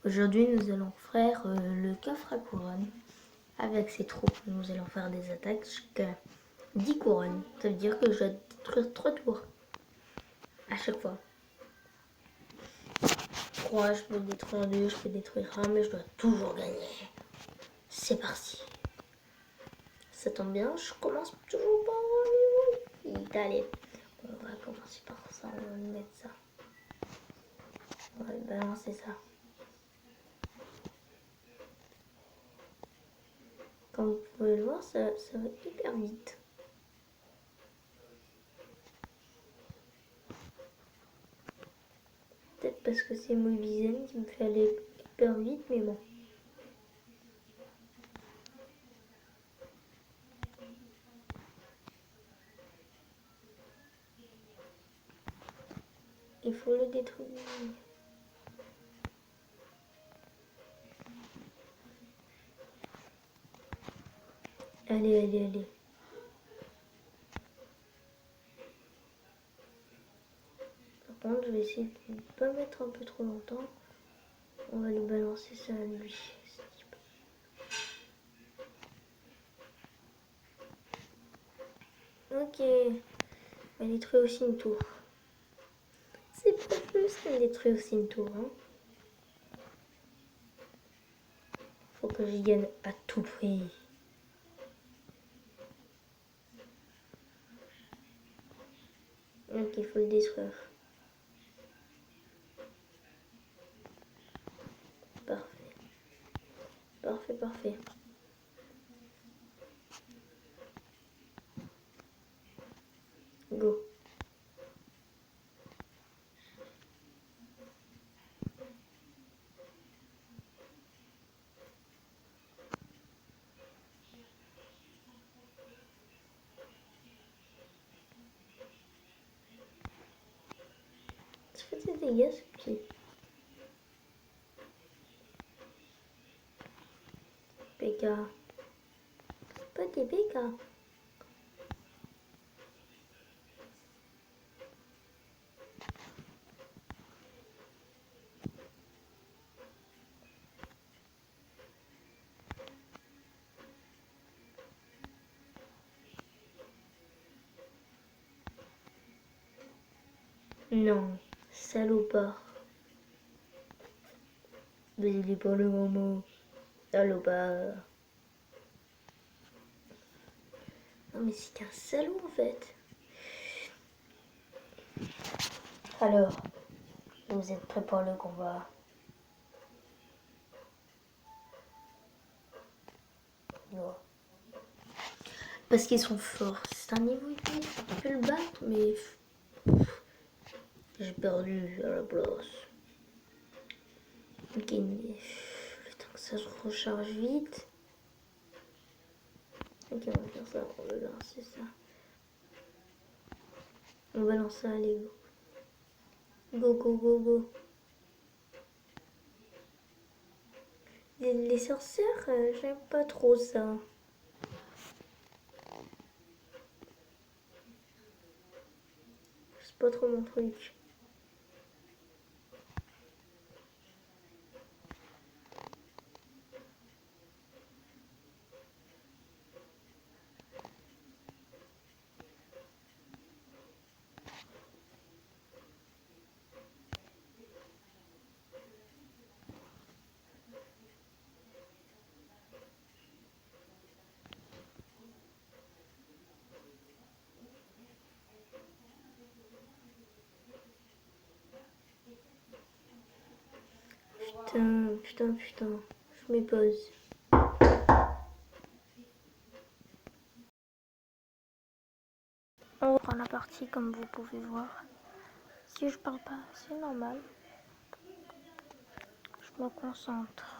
Aujourd'hui, nous allons faire le coffre à couronne. Avec ces troupes, nous allons faire des attaques jusqu'à 10 couronnes. Ça veut dire que je dois détruire 3 tours à chaque fois. 3, je peux détruire 2, je peux détruire 1, mais je dois toujours gagner. C'est parti. Ça tombe bien, je commence toujours par un niveau 8. Allez, on va commencer par ça, on va mettre ça. On va balancer ça. Comme vous pouvez le voir, ça va hyper vite. Peut-être parce que c'est Mobizen qui me fait aller hyper vite, mais bon. Il faut le détruire. Allez, allez, allez. Par contre, je vais essayer de ne pas mettre un peu trop longtemps. On va lui balancer ça à lui. Ok. On va détruire aussi une tour. C'est pas plus qu'on détruit aussi une tour. Hein. Faut que j'y gagne à tout prix. Ok, il faut le détruire. Parfait. Parfait, parfait. Go. Tu fais des dégâts, ce petit. PK. Petit PK. Non, salopard. Mais il est pas le moment. Salopard. Non mais c'est qu'un salaud en fait. Alors, vous êtes prêts pour le combat? Non. Parce qu'ils sont forts. C'est un niveau 8. Tu peux le battre, mais j'ai perdu à la place. Ok, mais le temps que ça se recharge vite. Ok, on va faire ça. On va lancer ça. On va lancer, allez, go. Go, go, go, go. Les sorcières, j'aime pas trop ça. C'est pas trop mon truc. Putain, putain, putain. Je me pose. On reprend la partie comme vous pouvez voir. Si je parle pas, c'est normal. Je me concentre.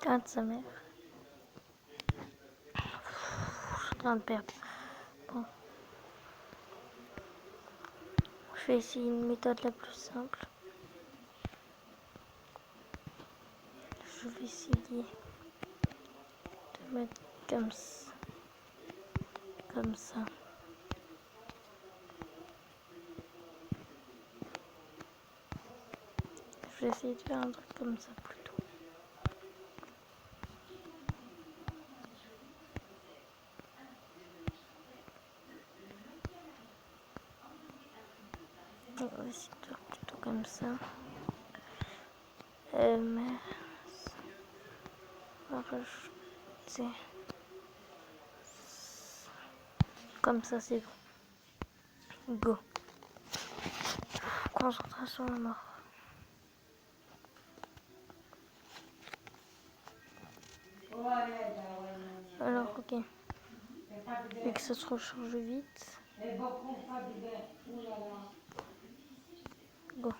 Regarde sa mère. Je suis en train de perdre. Bon. Je vais essayer une méthode la plus simple. Je vais essayer de mettre comme ça. Comme ça. Je vais essayer de faire un truc comme ça plutôt. On va essayer de faire plutôt comme ça. Mais on va rajouter comme ça, c'est bon. Go. Concentration à mort. Alors, ok. Et que ça se recharge vite. Go.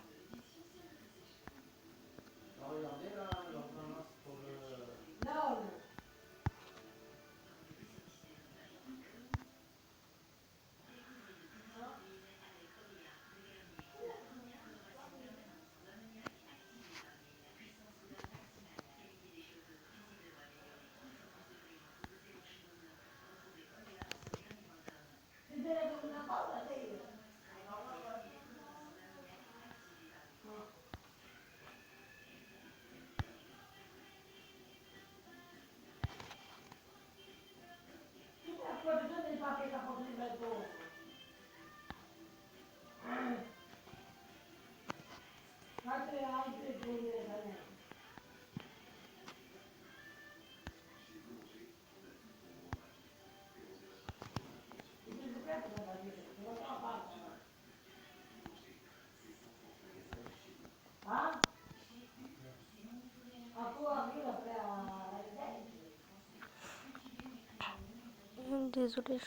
Désolée, je...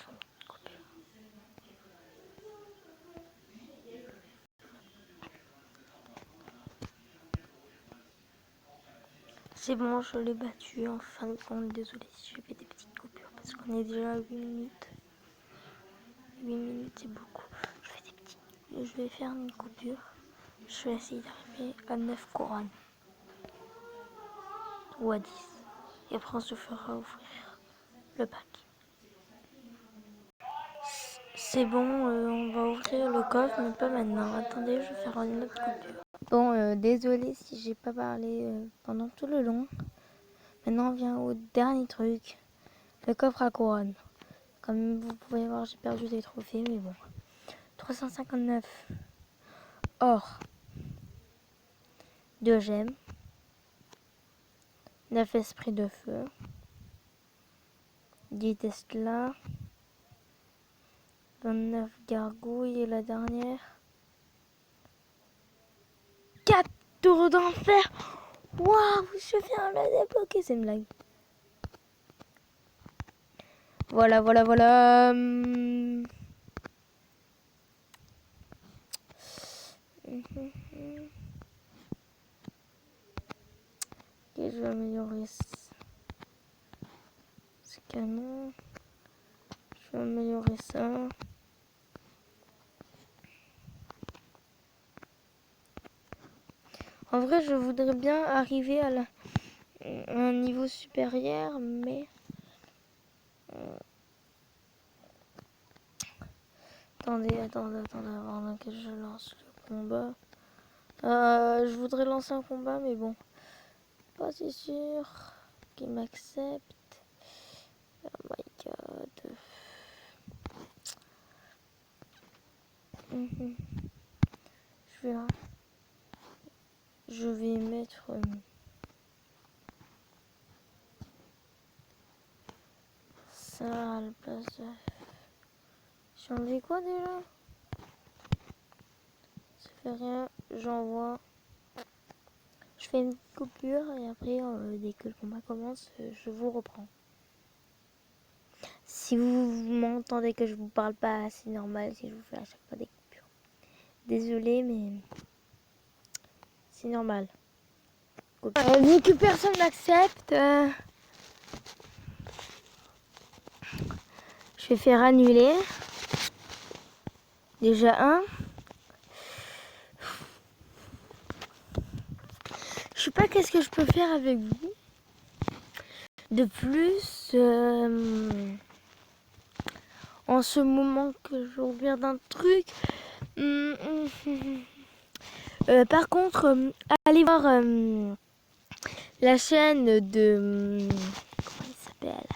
C'est bon, je l'ai battu en fin de compte. Désolée si j'ai fait des petites coupures parce qu'on est déjà à 8 minutes. 8 minutes, c'est beaucoup. Je vais faire une coupure. Je vais essayer d'arriver à 9 couronnes. Ou à 10. Et après, on se fera ouvrir le pack. C'est bon, on va ouvrir le coffre, mais pas maintenant. Attendez, je vais faire une autre coupure. Bon, désolé si j'ai pas parlé pendant tout le long. Maintenant, on vient au dernier truc. Le coffre à couronne. Comme vous pouvez voir, j'ai perdu des trophées, mais bon. 359 or, 2 gemmes, 9 esprits de feu, 10 Tesla, 29 gargouilles et la dernière 4 tours d'enfer. Waouh, je viens de le débloquer, c'est une blague. Voilà, voilà, voilà. Ok, je vais améliorer ce canon. Je vais améliorer ça. En vrai, je voudrais bien arriver à un niveau supérieur, mais... Attendez, avant que je lance le combat. Je voudrais lancer un combat, mais bon. Pas si sûr qu'il m'accepte. Oh my god. Je vais mettre ça à la place de... J'ai enlevé quoi déjà? Ça fait rien, j'envoie. Je fais une coupure et après, dès que le combat commence, je vous reprends. Si vous m'entendez que je vous parle pas, c'est normal si je vous fais à chaque fois des coupures. Désolée, mais c'est normal. Vu que personne n'accepte, je vais faire annuler. Déjà un. Je sais pas qu'est-ce que je peux faire avec vous. De plus, en ce moment que je reviens d'un truc. Par contre, allez voir la chaîne de... comment il s'appelle?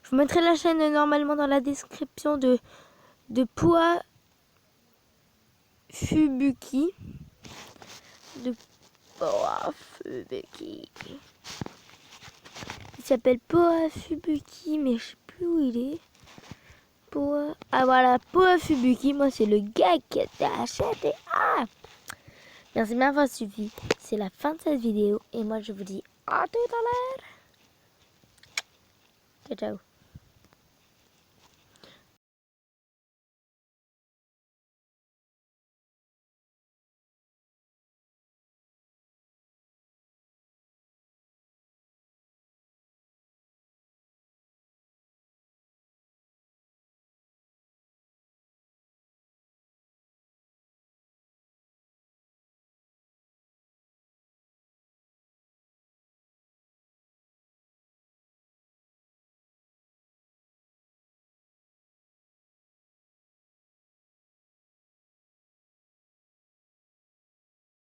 Je vous mettrai la chaîne normalement dans la description de Poa Fubuki. De Poa Fubuki. Il s'appelle Poa Fubuki, mais je sais plus où il est. Poa... Ah voilà, Poa Fubuki, moi c'est le gars qui a acheté. Ah, merci bien d'avoir suivi. C'est la fin de cette vidéo et moi je vous dis à tout à l'heure. Ciao, ciao.